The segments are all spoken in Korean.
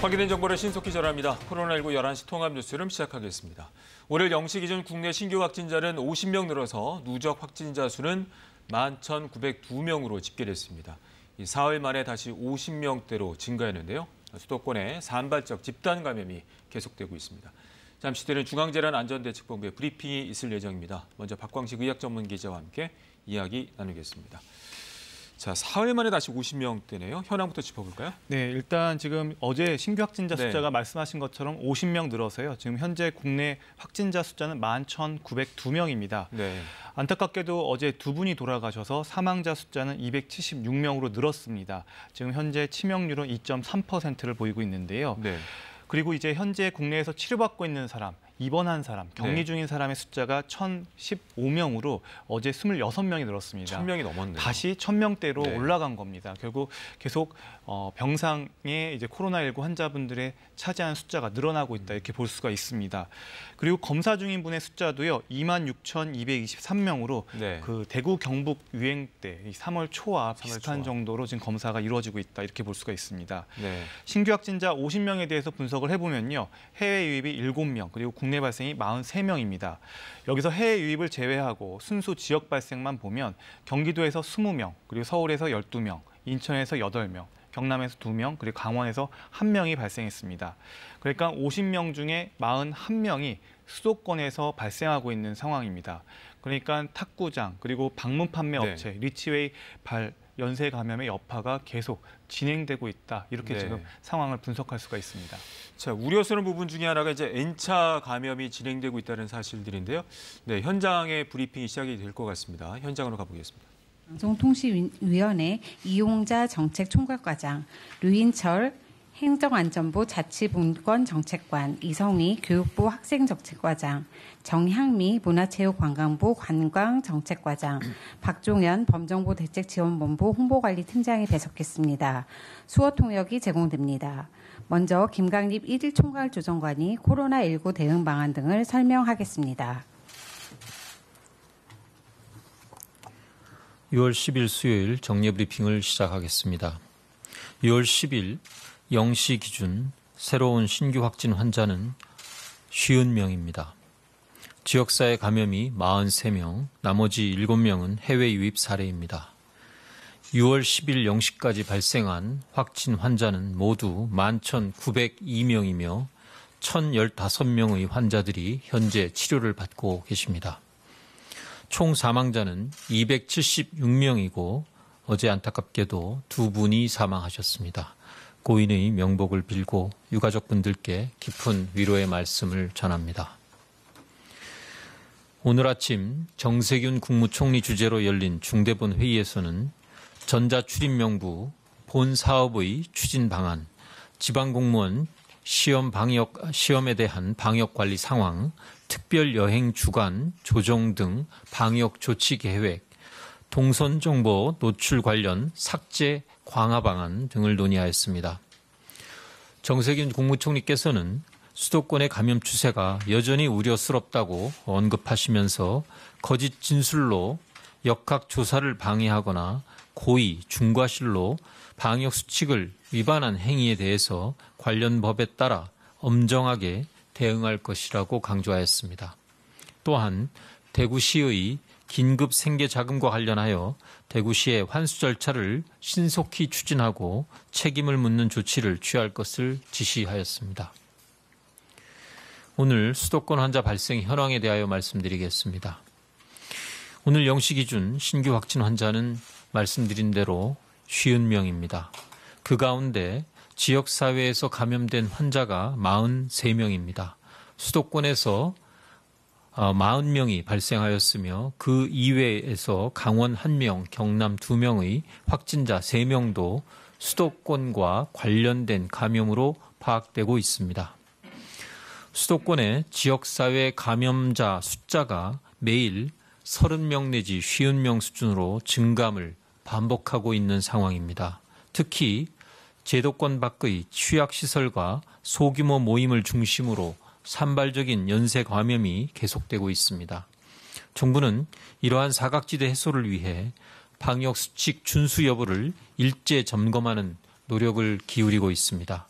확인된 정보를 신속히 전합니다. 코로나19 11시 통합 뉴스룸 시작하겠습니다. 오늘 0시 기준 국내 신규 확진자는 50명 늘어서 누적 확진자 수는 11,902명으로 집계됐습니다. 사흘 만에 다시 50명대로 증가했는데요. 수도권에 산발적 집단 감염이 계속되고 있습니다. 잠시 뒤는 중앙재난안전대책본부의 브리핑이 있을 예정입니다. 먼저 박광식 의학전문기자와 함께 이야기 나누겠습니다. 자, 사흘 만에 다시 50명대네요. 현황부터 짚어볼까요? 네, 일단 지금 어제 신규 확진자 숫자가 말씀하신 것처럼 50명 늘어서요. 지금 현재 국내 확진자 숫자는 11,902명입니다. 네. 안타깝게도 어제 두 분이 돌아가셔서 사망자 숫자는 276명으로 늘었습니다. 지금 현재 치명률은 2.3%를 보이고 있는데요. 네. 그리고 이제 현재 국내에서 치료받고 있는 사람, 입원한 사람, 격리 중인 사람의 숫자가 1,015명으로 어제 26명이 늘었습니다. 1,000명이 넘었네요. 다시 1,000명대로 올라간 겁니다. 결국 계속 병상에 이제 코로나19 환자분들의 차지하는 숫자가 늘어나고 있다 이렇게 볼 수가 있습니다. 그리고 검사 중인 분의 숫자도요 26,223명으로 그 대구 경북 유행 때 3월 초와 비슷한 정도로 지금 검사가 이루어지고 있다 이렇게 볼 수가 있습니다. 네. 신규 확진자 50명에 대해서 분석을 해보면요 해외 유입이 7명 그리고 국내 발생이 43명입니다. 여기서 해외 유입을 제외하고 순수 지역 발생만 보면 경기도에서 20명, 그리고 서울에서 12명, 인천에서 8명, 경남에서 2명, 그리고 강원에서 1명이 발생했습니다. 그러니까 50명 중에 41명이 수도권에서 발생하고 있는 상황입니다. 그러니까 탁구장, 그리고 방문 판매 업체, 리치웨이 연쇄 감염의 여파가 계속 진행되고 있다. 이렇게 지금 상황을 분석할 수가 있습니다. 자, 우려스러운 부분 중에 하나가 이제 N차 감염이 진행되고 있다는 사실들인데요. 네, 현장의 브리핑이 시작이 될 것 같습니다. 현장으로 가보겠습니다. 방송통신위원회 이용자 정책총괄과장, 류인철 행정안전부 자치분권정책관, 이성희 교육부 학생정책과장, 정향미 문화체육관광부 관광정책과장, 박종현 범정부 대책지원본부 홍보관리팀장이 배석했습니다. 수어 통역이 제공됩니다. 먼저 김강립 1일 총괄조정관이 코로나19 대응 방안 등을 설명하겠습니다. 6월 10일 수요일 정례 브리핑을 시작하겠습니다. 6월 10일 0시 기준 새로운 신규 확진 환자는 50명입니다. 지역사회 감염이 43명, 나머지 7명은 해외 유입 사례입니다. 6월 10일 0시까지 발생한 확진 환자는 모두 11,902명이며 1,015명의 환자들이 현재 치료를 받고 계십니다. 총 사망자는 276명이고 어제 안타깝게도 두 분이 사망하셨습니다. 고인의 명복을 빌고 유가족분들께 깊은 위로의 말씀을 전합니다. 오늘 아침 정세균 국무총리 주재로 열린 중대본 회의에서는 전자출입명부 본 사업의 추진 방안, 지방공무원 시험에 대한 방역관리 상황, 특별여행 주간 조정 등 방역 조치 계획, 동선정보 노출 관련 삭제 강화 방안 등을 논의하였습니다. 정세균 국무총리께서는 수도권의 감염 추세가 여전히 우려스럽다고 언급하시면서 거짓 진술로 역학 조사를 방해하거나 고의, 중과실로 방역 수칙을 위반한 행위에 대해서 관련 법에 따라 엄정하게 대응할 것이라고 강조하였습니다. 또한 대구시의 긴급 생계자금과 관련하여 대구시의 환수 절차를 신속히 추진하고 책임을 묻는 조치를 취할 것을 지시하였습니다. 오늘 수도권 환자 발생 현황에 대하여 말씀드리겠습니다. 오늘 0시 기준 신규 확진 환자는 말씀드린 대로 50명입니다. 그 가운데 지역사회에서 감염된 환자가 43명입니다. 수도권에서 40명이 발생하였으며 그 이외에서 강원 1명, 경남 2명의 확진자 3명도 수도권과 관련된 감염으로 파악되고 있습니다. 수도권의 지역사회 감염자 숫자가 매일 30명 내지 50명 수준으로 증감을 반복하고 있는 상황입니다. 특히 제도권 밖의 취약시설과 소규모 모임을 중심으로 산발적인 연쇄 감염이 계속되고 있습니다. 정부는 이러한 사각지대 해소를 위해 방역 수칙 준수 여부를 일제 점검하는 노력을 기울이고 있습니다.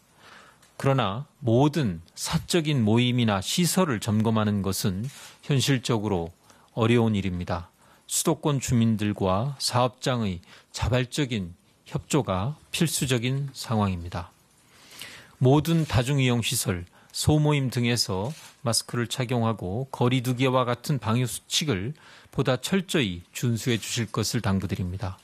그러나 모든 사적인 모임이나 시설을 점검하는 것은 현실적으로 어려운 일입니다. 수도권 주민들과 사업장의 자발적인 협조가 필수적인 상황입니다. 모든 다중이용시설, 소모임 등에서 마스크를 착용하고 거리 두기와 같은 방역수칙을 보다 철저히 준수해 주실 것을 당부드립니다.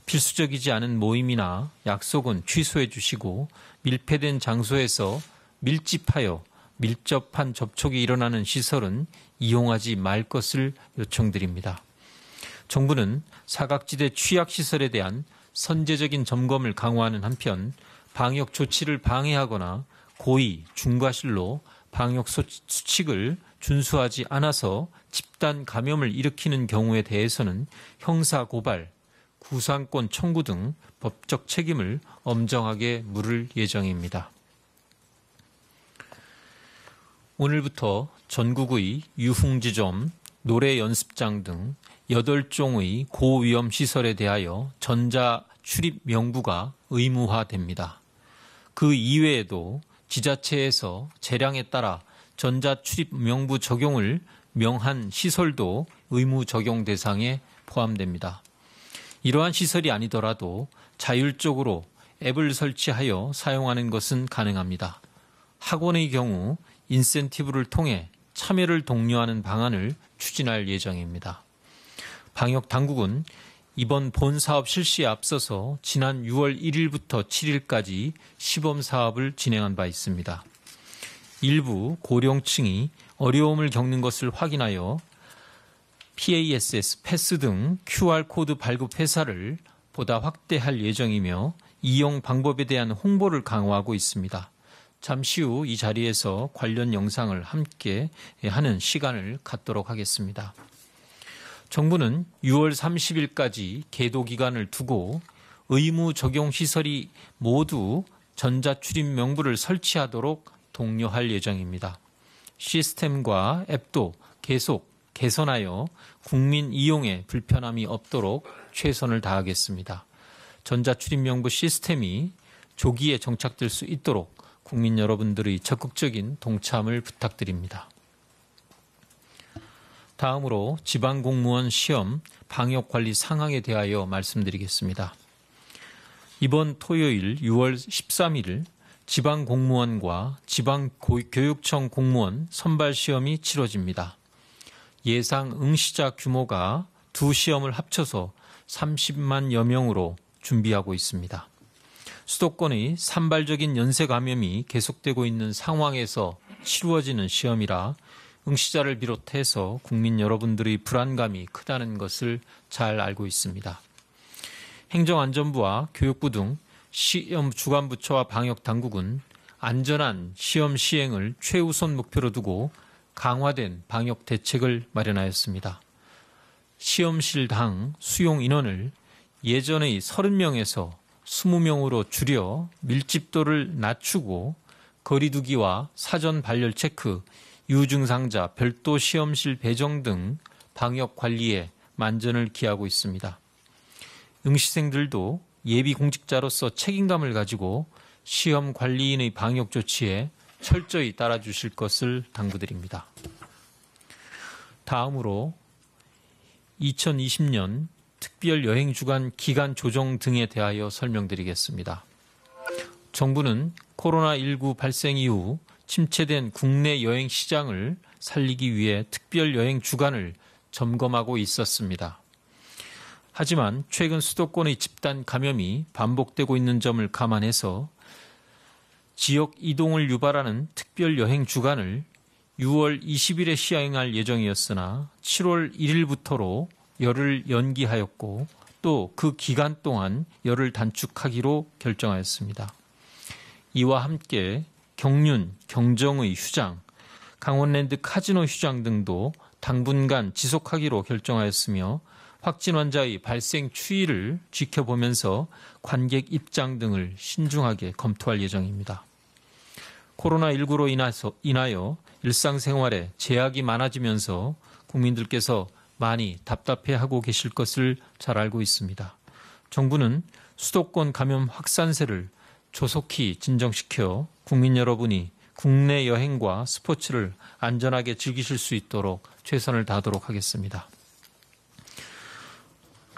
필수적이지 않은 모임이나 약속은 취소해 주시고 밀폐된 장소에서 밀집하여 밀접한 접촉이 일어나는 시설은 이용하지 말 것을 요청드립니다. 정부는 사각지대 취약시설에 대한 선제적인 점검을 강화하는 한편 방역 조치를 방해하거나 고의, 중과실로 방역 수칙을 준수하지 않아서 집단 감염을 일으키는 경우에 대해서는 형사 고발, 구상권 청구 등 법적 책임을 엄정하게 물을 예정입니다. 오늘부터 전국의 유흥지점, 노래 연습장 등 8종의 고위험 시설에 대하여 전자 출입 명부가 의무화됩니다. 그 이외에도 지자체에서 재량에 따라 전자 출입 명부 적용을 명한 시설도 의무 적용 대상에 포함됩니다. 이러한 시설이 아니더라도 자율적으로 앱을 설치하여 사용하는 것은 가능합니다. 학원의 경우 인센티브를 통해 참여를 독려하는 방안을 추진할 예정입니다. 방역당국은 이번 본 사업 실시에 앞서서 지난 6월 1일부터 7일까지 시범 사업을 진행한 바 있습니다. 일부 고령층이 어려움을 겪는 것을 확인하여 PASS, 패스 등 QR코드 발급 회사를 보다 확대할 예정이며 이용 방법에 대한 홍보를 강화하고 있습니다. 잠시 후 이 자리에서 관련 영상을 함께 하는 시간을 갖도록 하겠습니다. 정부는 6월 30일까지 계도 기간을 두고 의무 적용 시설이 모두 전자출입 명부를 설치하도록 독려할 예정입니다. 시스템과 앱도 계속 개선하여 국민 이용에 불편함이 없도록 최선을 다하겠습니다. 전자출입 명부 시스템이 조기에 정착될 수 있도록 국민 여러분들의 적극적인 동참을 부탁드립니다. 다음으로 지방공무원 시험 방역관리 상황에 대하여 말씀드리겠습니다. 이번 토요일 6월 13일 지방공무원과 지방교육청 공무원 선발시험이 치러집니다. 예상 응시자 규모가 두 시험을 합쳐서 30만여 명으로 준비하고 있습니다. 수도권의 산발적인 연쇄 감염이 계속되고 있는 상황에서 치루어지는 시험이라 응시자를 비롯해서 국민 여러분들의 불안감이 크다는 것을 잘 알고 있습니다. 행정안전부와 교육부 등 시험 주관부처와 방역당국은 안전한 시험 시행을 최우선 목표로 두고 강화된 방역 대책을 마련하였습니다. 시험실당 수용 인원을 예전의 30명에서 20명으로 줄여 밀집도를 낮추고 거리두기와 사전 발열 체크, 유증상자 별도 시험실 배정 등 방역 관리에 만전을 기하고 있습니다. 응시생들도 예비 공직자로서 책임감을 가지고 시험 관리인의 방역 조치에 철저히 따라주실 것을 당부드립니다. 다음으로 2020년 특별 여행 주간 기간 조정 등에 대하여 설명드리겠습니다. 정부는 코로나19 발생 이후 침체된 국내 여행 시장을 살리기 위해 특별 여행 주간을 점검하고 있었습니다. 하지만 최근 수도권의 집단 감염이 반복되고 있는 점을 감안해서 지역 이동을 유발하는 특별 여행 주간을 6월 20일에 시행할 예정이었으나 7월 1일부터로 열흘 연기하였고 또 그 기간 동안 열흘 단축하기로 결정하였습니다. 이와 함께 경륜, 경정의 휴장, 강원랜드 카지노 휴장 등도 당분간 지속하기로 결정하였으며 확진 환자의 발생 추이를 지켜보면서 관객 입장 등을 신중하게 검토할 예정입니다. 코로나19로 인하여 일상생활에 제약이 많아지면서 국민들께서 많이 답답해하고 계실 것을 잘 알고 있습니다. 정부는 수도권 감염 확산세를 조속히 진정시켜 국민 여러분이 국내 여행과 스포츠를 안전하게 즐기실 수 있도록 최선을 다하도록 하겠습니다.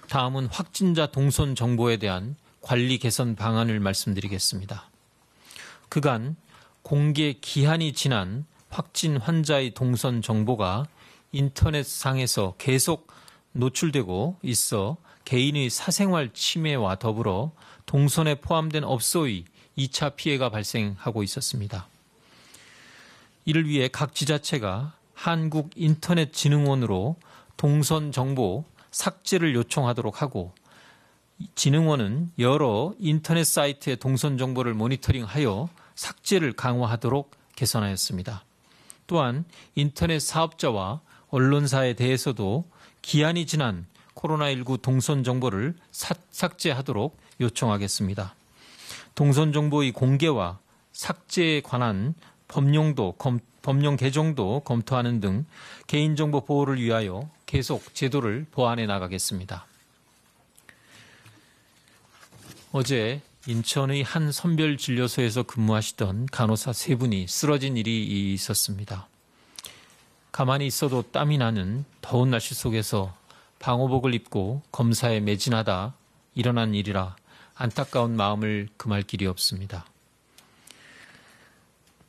다음은 확진자 동선 정보에 대한 관리 개선 방안을 말씀드리겠습니다. 그간 공개 기한이 지난 확진 환자의 동선 정보가 인터넷상에서 계속 노출되고 있어 개인의 사생활 침해와 더불어 동선에 포함된 업소의 2차 피해가 발생하고 있었습니다. 이를 위해 각 지자체가 한국인터넷진흥원으로 동선 정보 삭제를 요청하도록 하고 진흥원은 여러 인터넷 사이트의 동선 정보를 모니터링하여 삭제를 강화하도록 개선하였습니다. 또한 인터넷 사업자와 언론사에 대해서도 기한이 지난 코로나19 동선 정보를 삭제하도록 요청하겠습니다. 동선 정보의 공개와 삭제에 관한 법령 개정도 검토하는 등 개인정보 보호를 위하여 계속 제도를 보완해 나가겠습니다. 어제 인천의 한 선별진료소에서 근무하시던 간호사 3분이 쓰러진 일이 있었습니다. 가만히 있어도 땀이 나는 더운 날씨 속에서 방호복을 입고 검사에 매진하다 일어난 일이라 안타까운 마음을 금할 길이 없습니다.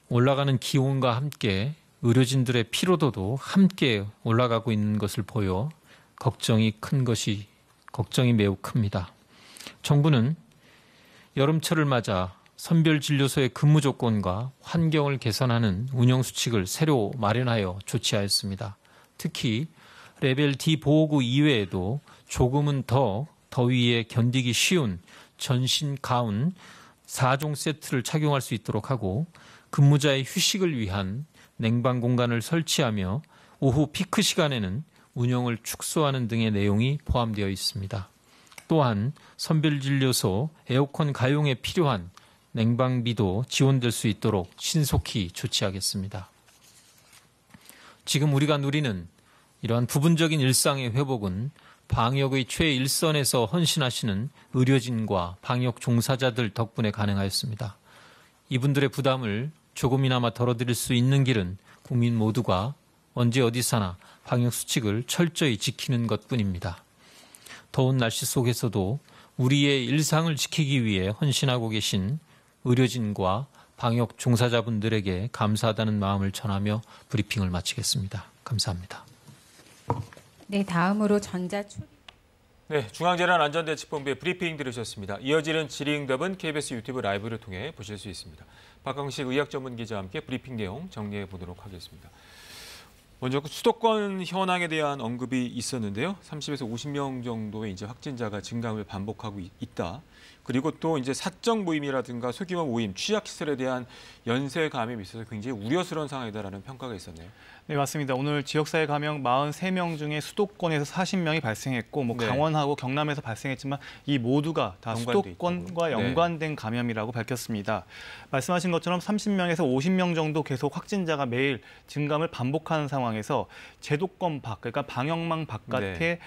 올라가는 기온과 함께 의료진들의 피로도도 함께 올라가고 있는 것을 보여 걱정이 매우 큽니다. 정부는 여름철을 맞아 선별진료소의 근무 조건과 환경을 개선하는 운영수칙을 새로 마련하여 조치하였습니다. 특히 레벨 D 보호구 이외에도 조금은 더 더위에 견디기 쉬운 전신 가운 4종 세트를 착용할 수 있도록 하고 근무자의 휴식을 위한 냉방 공간을 설치하며 오후 피크 시간에는 운영을 축소하는 등의 내용이 포함되어 있습니다. 또한 선별진료소 에어컨 가용에 필요한 냉방비도 지원될 수 있도록 신속히 조치하겠습니다. 지금 우리가 누리는 이러한 부분적인 일상의 회복은 방역의 최일선에서 헌신하시는 의료진과 방역 종사자들 덕분에 가능하였습니다. 이분들의 부담을 조금이나마 덜어드릴 수 있는 길은 국민 모두가 언제 어디서나 방역수칙을 철저히 지키는 것뿐입니다. 더운 날씨 속에서도 우리의 일상을 지키기 위해 헌신하고 계신 의료진과 방역 종사자분들에게 감사하다는 마음을 전하며 브리핑을 마치겠습니다. 감사합니다. 네, 다음으로 네, 중앙재난안전대책본부의 브리핑 들으셨습니다. 이어지는 질의응답은 KBS 유튜브 라이브를 통해 보실 수 있습니다. 박광식 의학전문기자와 함께 브리핑 내용 정리해 보도록 하겠습니다. 먼저 수도권 현황에 대한 언급이 있었는데요. 30에서 50명 정도의 이제 확진자가 증가를 반복하고 있다. 그리고 또 이제 사적 모임이라든가 소규모 모임, 취약시설에 대한 연쇄 감염이 있어서 굉장히 우려스러운 상황이다라는 평가가 있었네요. 네, 맞습니다. 오늘 지역사회 감염 43명 중에 수도권에서 40명이 발생했고 네. 강원하고 경남에서 발생했지만 이 모두가 다 수도권과 연관된 감염이라고 밝혔습니다. 말씀하신 것처럼 30명에서 50명 정도 계속 확진자가 매일 증감을 반복하는 상황에서 제도권 밖, 그러니까 방역망 바깥의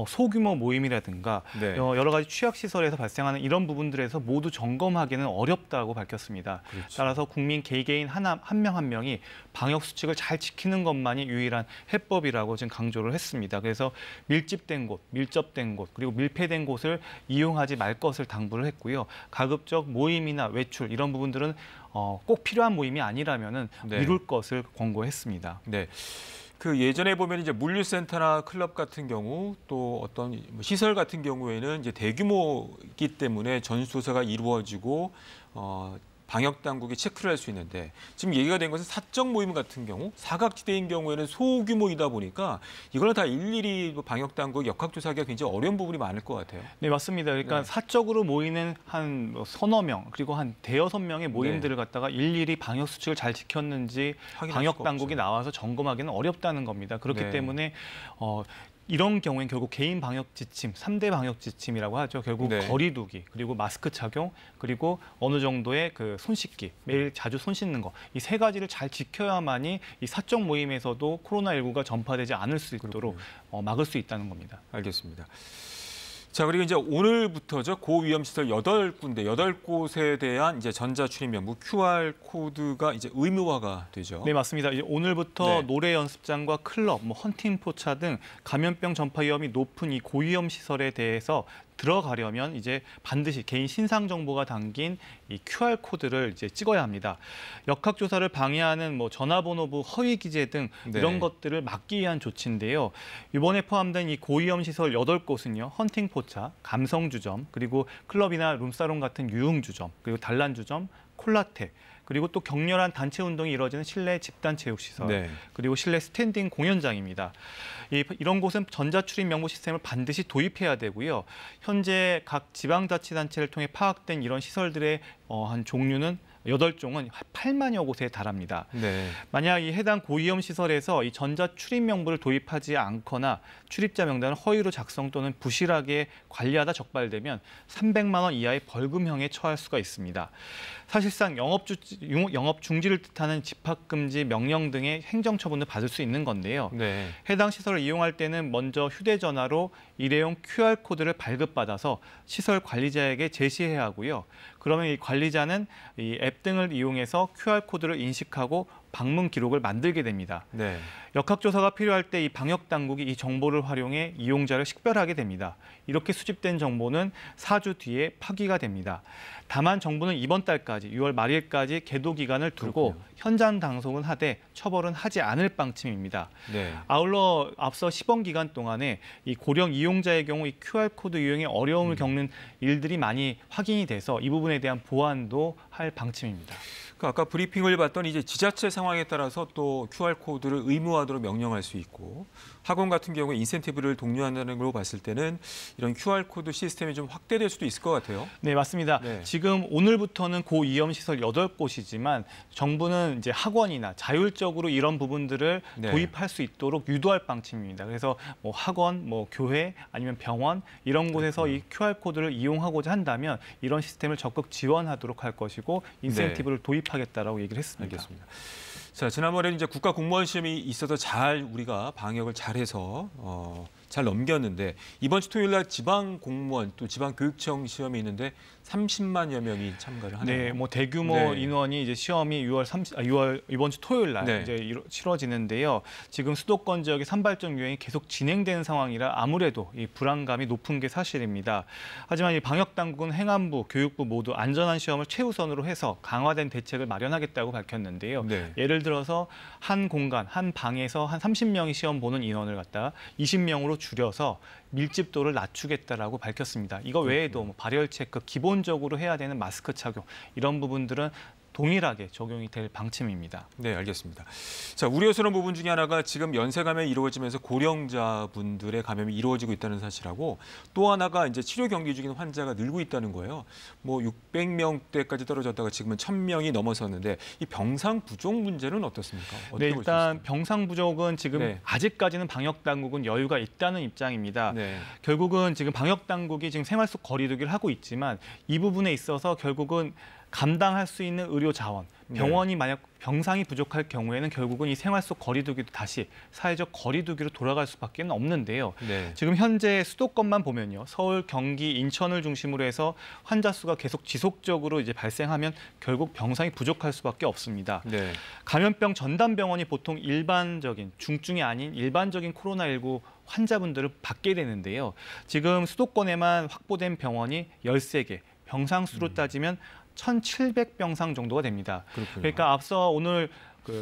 소규모 모임이라든가 여러 가지 취약시설에서 발생하는 이런 부분들에서 모두 점검하기는 어렵다고 밝혔습니다. 그렇죠. 따라서 국민 개개인 한 명 한 명이 방역 수칙을 잘 지키는 것만이 유일한 해법이라고 지금 강조를 했습니다. 그래서 밀집된 곳, 밀접된 곳, 그리고 밀폐된 곳을 이용하지 말 것을 당부를 했고요. 가급적 모임이나 외출 이런 부분들은 꼭 필요한 모임이 아니라면은 미룰 것을 권고했습니다. 네. 그 예전에 보면 이제 물류센터나 클럽 같은 경우 또 어떤 시설 같은 경우에는 이제 대규모이기 때문에 전수조사가 이루어지고 방역 당국이 체크를 할 수 있는데 지금 얘기가 된 것은 사적 모임 같은 경우 사각지대인 경우에는 소규모이다 보니까 이거는 다 일일이 방역 당국 역학조사하기가 굉장히 어려운 부분이 많을 것 같아요. 네, 맞습니다. 그러니까 사적으로 모이는 한 서너 명 그리고 한 대여섯 명의 모임들을 갖다가 일일이 방역 수칙을 잘 지켰는지 방역 당국이 나와서 점검하기는 어렵다는 겁니다. 그렇기 때문에 이런 경우엔 결국 개인 방역 지침, 3대 방역 지침이라고 하죠. 결국 거리 두기, 그리고 마스크 착용, 그리고 어느 정도의 그 손 씻기, 매일 자주 손 씻는 거. 이 세 가지를 잘 지켜야만이 이 사적 모임에서도 코로나19가 전파되지 않을 수 있도록 막을 수 있다는 겁니다. 알겠습니다. 자, 그리고 이제 오늘부터죠. 고위험 시설 8군데, 8곳에 대한 이제 전자 출입 명부 QR 코드가 이제 의무화가 되죠. 네, 맞습니다. 이제 오늘부터 네. 노래 연습장과 클럽, 헌팅 포차 등 감염병 전파 위험이 높은 이 고위험 시설에 대해서 들어가려면 이제 반드시 개인 신상 정보가 담긴 이 QR 코드를 이제 찍어야 합니다. 역학 조사를 방해하는 전화번호부 허위 기재 등 네. 이런 것들을 막기 위한 조치인데요. 이번에 포함된 이 고위험 시설 8곳은요. 헌팅 포차, 감성 주점, 그리고 클럽이나 룸사롱 같은 유흥 주점, 그리고 단란 주점, 콜라텍, 그리고 또 격렬한 단체 운동이 이루어지는 실내 집단 체육 시설, 네. 그리고 실내 스탠딩 공연장입니다. 이런 곳은 전자출입 명부 시스템을 반드시 도입해야 되고요. 현재 각 지방자치단체를 통해 파악된 이런 시설들의 한 종류는 8종은 8만여 곳에 달합니다. 네. 만약 이 해당 고위험 시설에서 이 전자 출입 명부를 도입하지 않거나 출입자 명단을 허위로 작성 또는 부실하게 관리하다 적발되면 300만 원 이하의 벌금형에 처할 수가 있습니다. 사실상 영업 중지를 뜻하는 집합금지 명령 등의 행정처분을 받을 수 있는 건데요. 네. 해당 시설을 이용할 때는 먼저 휴대전화로 일회용 QR코드를 발급받아서 시설 관리자에게 제시해야 하고요. 그러면 이 관리자는 이 앱 등을 이용해서 QR코드를 인식하고 방문 기록을 만들게 됩니다. 네. 역학조사가 필요할 때 이 방역당국이 이 정보를 활용해 이용자를 식별하게 됩니다. 이렇게 수집된 정보는 4주 뒤에 파기가 됩니다. 다만 정부는 이번 달까지 6월 말일까지 계도 기간을 두고 그렇군요. 현장 당송은 하되 처벌은 하지 않을 방침입니다. 네. 아울러 앞서 시범 기간 동안에 이 고령 이용자의 경우 이 QR코드 이용에 어려움을 겪는 일들이 많이 확인이 돼서 이 부분에 대한 보완도 할 방침입니다. 아까 브리핑을 봤더니 이제 지자체 상황에 따라서 또 QR 코드를 의무화하도록 명령할 수 있고 학원 같은 경우에 인센티브를 독려한다는 걸로 봤을 때는 이런 QR 코드 시스템이 좀 확대될 수도 있을 것 같아요. 네, 맞습니다. 네. 지금 오늘부터는 고위험 시설 8곳이지만 정부는 이제 학원이나 자율적으로 이런 부분들을 네. 도입할 수 있도록 유도할 방침입니다. 그래서 학원, 교회 아니면 병원 이런 곳에서 이 QR 코드를 이용하고자 한다면 이런 시스템을 적극 지원하도록 할 것이고 인센티브를 도입하겠다라고 얘기를 했습니다. 알겠습니다. 자, 지난번에 이제 국가 공무원 시험이 있어서 잘 우리가 방역을 잘해서 잘 넘겼는데 이번 주 토요일 날 지방 공무원 또 지방 교육청 시험이 있는데 30만여 명이 참가를 하네요. 네, 대규모 네. 인원이 이제 시험이 6월 이번 주 토요일 날 네. 이제 치러지는데요. 지금 수도권 지역의 산발적 유행이 계속 진행되는 상황이라 아무래도 이 불안감이 높은 게 사실입니다. 하지만 이 방역 당국은 행안부, 교육부 모두 안전한 시험을 최우선으로 해서 강화된 대책을 마련하겠다고 밝혔는데요. 네. 예를 들어서 한 공간, 한 방에서 한 30명이 시험 보는 인원을 갖다가 20명으로 줄여서 밀집도를 낮추겠다라고 밝혔습니다. 이거 외에도 발열 체크, 기본적으로 해야 되는 마스크 착용 이런 부분들은 동일하게 적용이 될 방침입니다. 네, 알겠습니다. 자, 우려스러운 부분 중에 하나가 지금 연쇄 감염이 이루어지면서 고령자분들의 감염이 이루어지고 있다는 사실하고 또 하나가 이제 치료 경기 중인 환자가 늘고 있다는 거예요. 600명대까지 떨어졌다가 지금은 1000명이 넘어섰는데 이 병상 부족 문제는 어떻습니까? 어떻게 네, 볼수 일단 있습니까? 병상 부족은 지금 네. 아직까지는 방역 당국은 여유가 있다는 입장입니다. 네. 결국은 지금 방역 당국이 지금 생활 속 거리두기를 하고 있지만 이 부분에 있어서 결국은 감당할 수 있는 의료 자원, 병원이 만약 병상이 부족할 경우에는 결국은 이 생활 속 거리두기도 다시 사회적 거리두기로 돌아갈 수밖에 없는데요. 네. 지금 현재 수도권만 보면요, 서울, 경기, 인천을 중심으로 해서 환자 수가 계속 지속적으로 이제 발생하면 결국 병상이 부족할 수밖에 없습니다. 네. 감염병 전담 병원이 보통 일반적인 중증이 아닌 일반적인 코로나19 환자분들을 받게 되는데요. 지금 수도권에만 확보된 병원이 13개, 병상 수로 따지면 1,700병상 정도가 됩니다. 그렇군요. 그러니까 앞서 오늘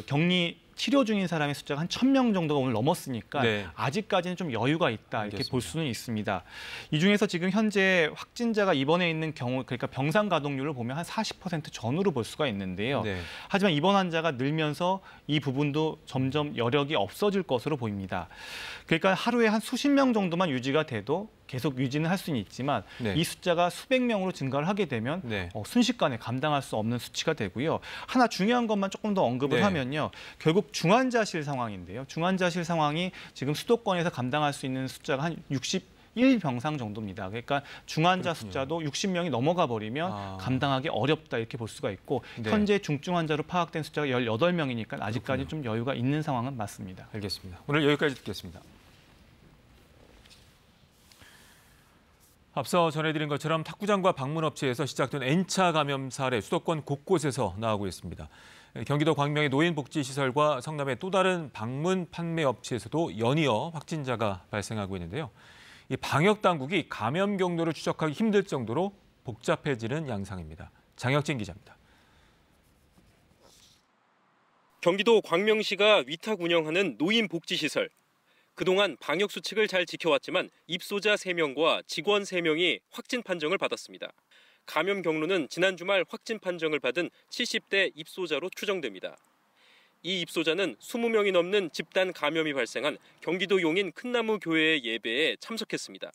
격리 치료 중인 사람의 숫자가 한 1,000명 정도가 오늘 넘었으니까 네. 아직까지는 좀 여유가 있다 이렇게 알겠습니다. 볼 수는 있습니다. 이 중에서 지금 현재 확진자가 입원해 있는 경우, 그러니까 병상 가동률을 보면 한 40% 전후로 볼 수가 있는데요. 네. 하지만 입원 환자가 늘면서 이 부분도 점점 여력이 없어질 것으로 보입니다. 그러니까 하루에 한 수십 명 정도만 유지가 돼도 계속 유지는 할 수는 있지만 네. 이 숫자가 수백 명으로 증가를 하게 되면 네. 순식간에 감당할 수 없는 수치가 되고요. 하나 중요한 것만 조금 더 언급을 네. 하면요. 결국 중환자실 상황인데요. 중환자실 상황이 지금 수도권에서 감당할 수 있는 숫자가 한 61병상 정도입니다. 그러니까 중환자 그렇군요. 숫자도 60명이 넘어가 버리면 감당하기 어렵다 이렇게 볼 수가 있고 네. 현재 중증 환자로 파악된 숫자가 18명이니까 아직까지 그렇군요. 좀 여유가 있는 상황은 맞습니다. 알겠습니다. 오늘 여기까지 듣겠습니다. 앞서 전해드린 것처럼 탁구장과 방문업체에서 시작된 N차 감염 사례 수도권 곳곳에서 나오고 있습니다. 경기도 광명의 노인복지시설과 성남의 또 다른 방문 판매 업체에서도 연이어 확진자가 발생하고 있는데요. 이 방역 당국이 감염 경로를 추적하기 힘들 정도로 복잡해지는 양상입니다. 장혁진 기자입니다. 경기도 광명시가 위탁 운영하는 노인복지시설. 그동안 방역 수칙을 잘 지켜왔지만 입소자 3명과 직원 3명이 확진 판정을 받았습니다. 감염 경로는 지난 주말 확진 판정을 받은 70대 입소자로 추정됩니다. 이 입소자는 20명이 넘는 집단 감염이 발생한 경기도 용인 큰나무 교회의 예배에 참석했습니다.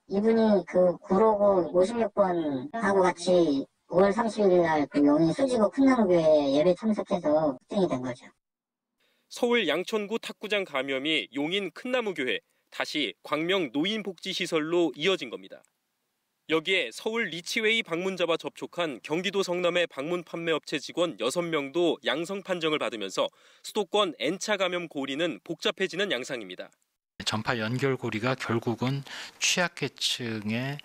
이분이 그 구로구 56번하고 같이 5월 30일 날 그 용인 수지구 큰나무 교회 예배 참석해서 확진이 된 거죠. 서울 양천구 탁구장 감염이 용인 큰나무 교회, 다시 광명 노인복지시설로 이어진 겁니다. 여기에 서울 리치웨이 방문자와 접촉한 경기도 성남의 방문 판매업체 직원 6명도 양성 판정을 받으면서 수도권 N차 감염 고리는 복잡해지는 양상입니다. 전파 연결고리가 결국은 취약계층의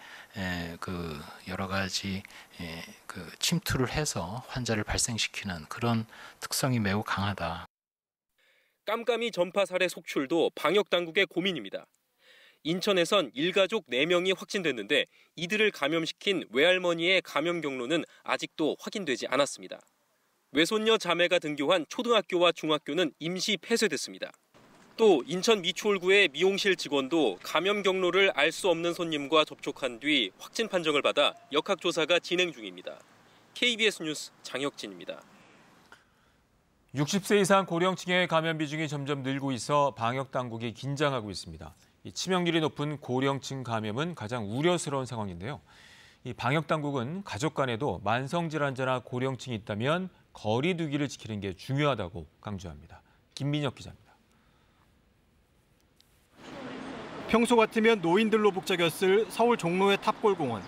그 여러 가지 그 침투를 해서 환자를 발생시키는 그런 특성이 매우 강하다. 깜깜이 전파 사례 속출도 방역 당국의 고민입니다. 인천에선 일가족 4명이 확진됐는데 이들을 감염시킨 외할머니의 감염 경로는 아직도 확인되지 않았습니다. 외손녀 자매가 등교한 초등학교와 중학교는 임시 폐쇄됐습니다. 또 인천 미추홀구의 미용실 직원도 감염 경로를 알 수 없는 손님과 접촉한 뒤 확진 판정을 받아 역학조사가 진행 중입니다. KBS 뉴스 장혁진입니다. 60세 이상 고령층의 감염 비중이 점점 늘고 있어 방역 당국이 긴장하고 있습니다. 이 치명률이 높은 고령층 감염은 가장 우려스러운 상황인데요. 이 방역 당국은 가족 간에도 만성 질환자나 고령층이 있다면 거리 두기를 지키는 게 중요하다고 강조합니다. 김민혁 기자입니다. 평소 같으면 노인들로 북적였을 서울 종로의 탑골공원.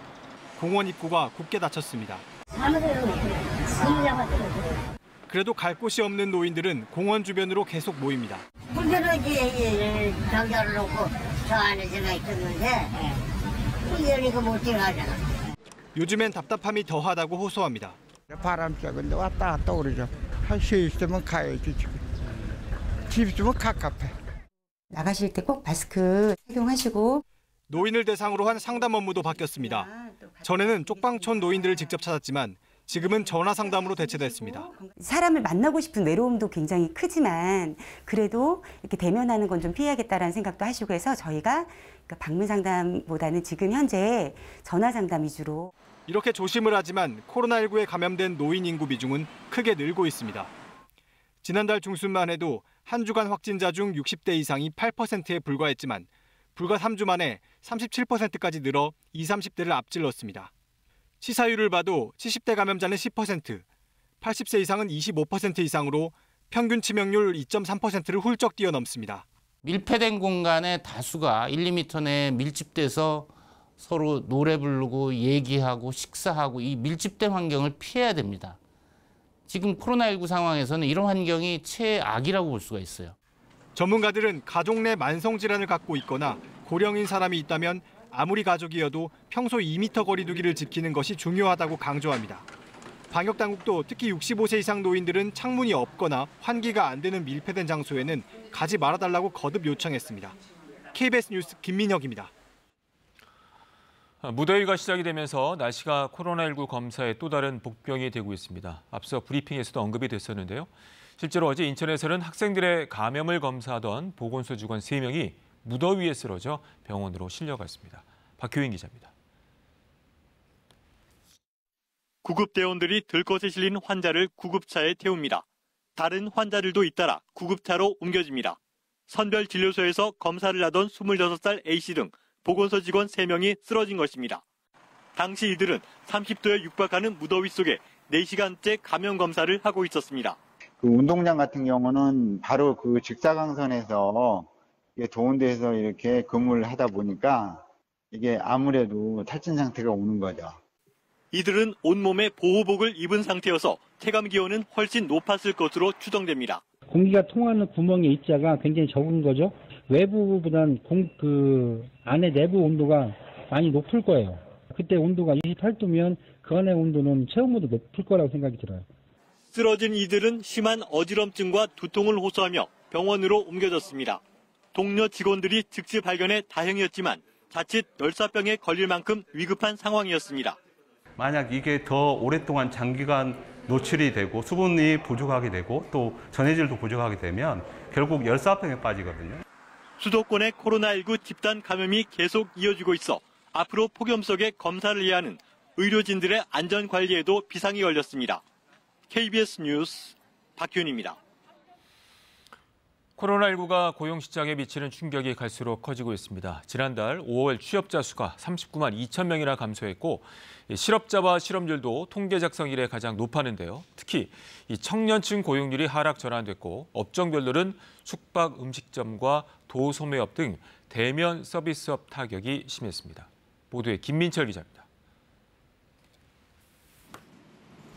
공원 입구가 굳게 닫혔습니다. 그래도 갈 곳이 없는 노인들은 공원 주변으로 계속 모입니다. 불편하지. 경계를 놓고 저 안에 제가 있었는데 열리고 못 들어가잖아. 요즘엔 답답함이 더하다고 호소합니다. 바람 쐬는데 왔다 갔다 그러죠. 한 시 있으면 가야지 지금. 집 있으면 갑갑해. 나가실 때 꼭 마스크 착용하시고. 노인을 대상으로 한 상담 업무도 바뀌었습니다. 전에는 쪽방촌 노인들을 직접 찾았지만 지금은 전화 상담으로 대체됐습니다. 사람을 만나고 싶은 외로움도 굉장히 크지만 그래도 이렇게 대면하는 건 좀 피해야겠다라는 생각도 하시고 해서 저희가 방문 상담보다는 지금 현재 전화 상담 위주로. 이렇게 조심을 하지만 코로나19에 감염된 노인 인구 비중은 크게 늘고 있습니다. 지난달 중순만 해도 한 주간 확진자 중 60대 이상이 8%에 불과했지만 불과 3주 만에 37%까지 늘어 20, 30대를 앞질렀습니다. 치사율을 봐도 70대 감염자는 10%, 80세 이상은 25% 이상으로 평균 치명률 2.3%를 훌쩍 뛰어넘습니다. 밀폐된 공간에 다수가 1, 2m 내에 밀집돼서 서로 노래 부르고 얘기하고 식사하고 이 밀집된 환경을 피해야 됩니다. 지금 코로나19 상황에서는 이런 환경이 최악이라고 볼 수가 있어요. 전문가들은 가족 내 만성 질환을 갖고 있거나 고령인 사람이 있다면 아무리 가족이어도 평소 2m 거리 두기를 지키는 것이 중요하다고 강조합니다. 방역 당국도 특히 65세 이상 노인들은 창문이 없거나 환기가 안 되는 밀폐된 장소에는 가지 말아달라고 거듭 요청했습니다. KBS 뉴스 김민혁입니다. 무더위가 시작이 되면서 날씨가 코로나19 검사의 또 다른 복병이 되고 있습니다. 앞서 브리핑에서도 언급이 됐었는데요. 실제로 어제 인천에서는 학생들의 감염을 검사하던 보건소 직원 3명이 무더위에 쓰러져 병원으로 실려갔습니다. 박효인 기자입니다. 구급대원들이 들것에 실린 환자를 구급차에 태웁니다. 다른 환자들도 잇따라 구급차로 옮겨집니다. 선별진료소에서 검사를 하던 26살 A씨 등 보건소 직원 3명이 쓰러진 것입니다. 당시 이들은 30도에 육박하는 무더위 속에 4시간째 감염 검사를 하고 있었습니다. 그 운동장 같은 경우는 바로 그 직사광선에서 더운 데서 이렇게 근무를 하다 보니까 이게 아무래도 탈진 상태가 오는 거죠. 이들은 온몸에 보호복을 입은 상태여서 체감 기온은 훨씬 높았을 것으로 추정됩니다. 공기가 통하는 구멍의 입자가 굉장히 적은 거죠. 외부보다는 안에 내부 온도가 많이 높을 거예요. 그때 온도가 28도면 그 안의 온도는 체온보다 높을 거라고 생각이 들어요. 쓰러진 이들은 심한 어지럼증과 두통을 호소하며 병원으로 옮겨졌습니다. 동료 직원들이 즉시 발견해 다행이었지만 자칫 열사병에 걸릴 만큼 위급한 상황이었습니다. 만약 이게 더 오랫동안 장기간 노출이 되고 수분이 부족하게 되고 또 전해질도 부족하게 되면 결국 열사병에 빠지거든요. 수도권의 코로나19 집단 감염이 계속 이어지고 있어 앞으로 폭염 속에 검사를 해야 하는 의료진들의 안전 관리에도 비상이 걸렸습니다. KBS 뉴스 박규현입니다. 코로나19가 고용시장에 미치는 충격이 갈수록 커지고 있습니다. 지난달 5월 취업자 수가 39만 2천 명이나 감소했고 실업자와 실업률도 통계 작성 이래 가장 높았는데요. 특히 이 청년층 고용률이 하락 전환됐고 업종별로는 숙박, 음식점과 도소매업 등 대면 서비스업 타격이 심했습니다. 보도에 김민철 기자입니다.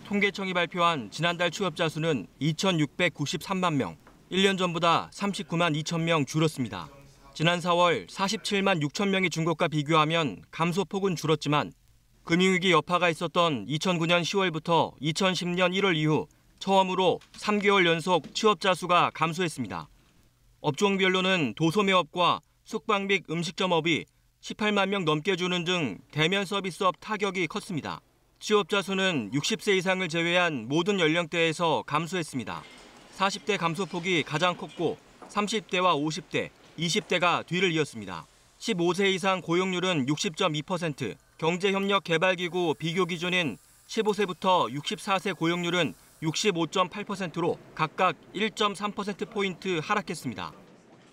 통계청이 발표한 지난달 취업자 수는 2,693만 명. 1년 전보다 39만 2천 명 줄었습니다. 지난 4월 47만 6천 명이 준 것과 비교하면 감소폭은 줄었지만 금융위기 여파가 있었던 2009년 10월부터 2010년 1월 이후 처음으로 3개월 연속 취업자 수가 감소했습니다. 업종별로는 도소매업과 숙박 및 음식점업이 18만 명 넘게 주는 등 대면 서비스업 타격이 컸습니다. 취업자 수는 60세 이상을 제외한 모든 연령대에서 감소했습니다. 40대 감소폭이 가장 컸고 30대와 50대, 20대가 뒤를 이었습니다. 15세 이상 고용률은 60.2%, 경제협력개발기구 비교 기준인 15세부터 64세 고용률은 65.8%로 각각 1.3%포인트 하락했습니다.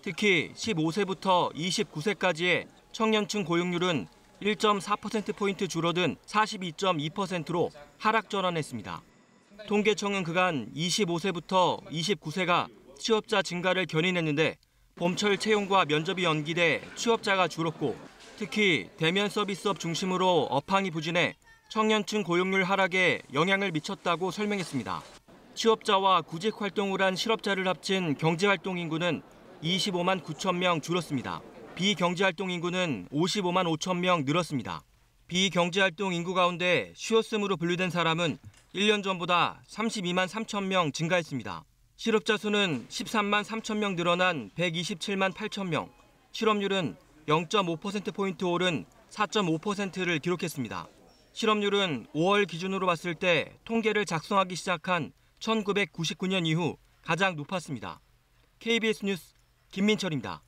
특히 15세부터 29세까지의 청년층 고용률은 1.4%포인트 줄어든 42.2%로 하락 전환했습니다. 통계청은 그간 25세부터 29세가 취업자 증가를 견인했는데 봄철 채용과 면접이 연기돼 취업자가 줄었고 특히 대면 서비스업 중심으로 업황이 부진해 청년층 고용률 하락에 영향을 미쳤다고 설명했습니다. 취업자와 구직 활동을 한 실업자를 합친 경제활동 인구는 25만 9천 명 줄었습니다. 비경제활동 인구는 55만 5천 명 늘었습니다. 비경제활동 인구 가운데 쉬었음으로 분류된 사람은 1년 전보다 32만 3천 명 증가했습니다. 실업자 수는 13만 3천 명 늘어난 127만 8천 명, 실업률은 0.5%포인트 오른 4.5%를 기록했습니다. 실업률은 5월 기준으로 봤을 때 통계를 작성하기 시작한 1999년 이후 가장 높았습니다. KBS 뉴스 김민철입니다.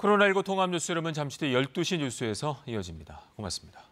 코로나19 통합 뉴스룸은 잠시 뒤 12시 뉴스에서 이어집니다. 고맙습니다.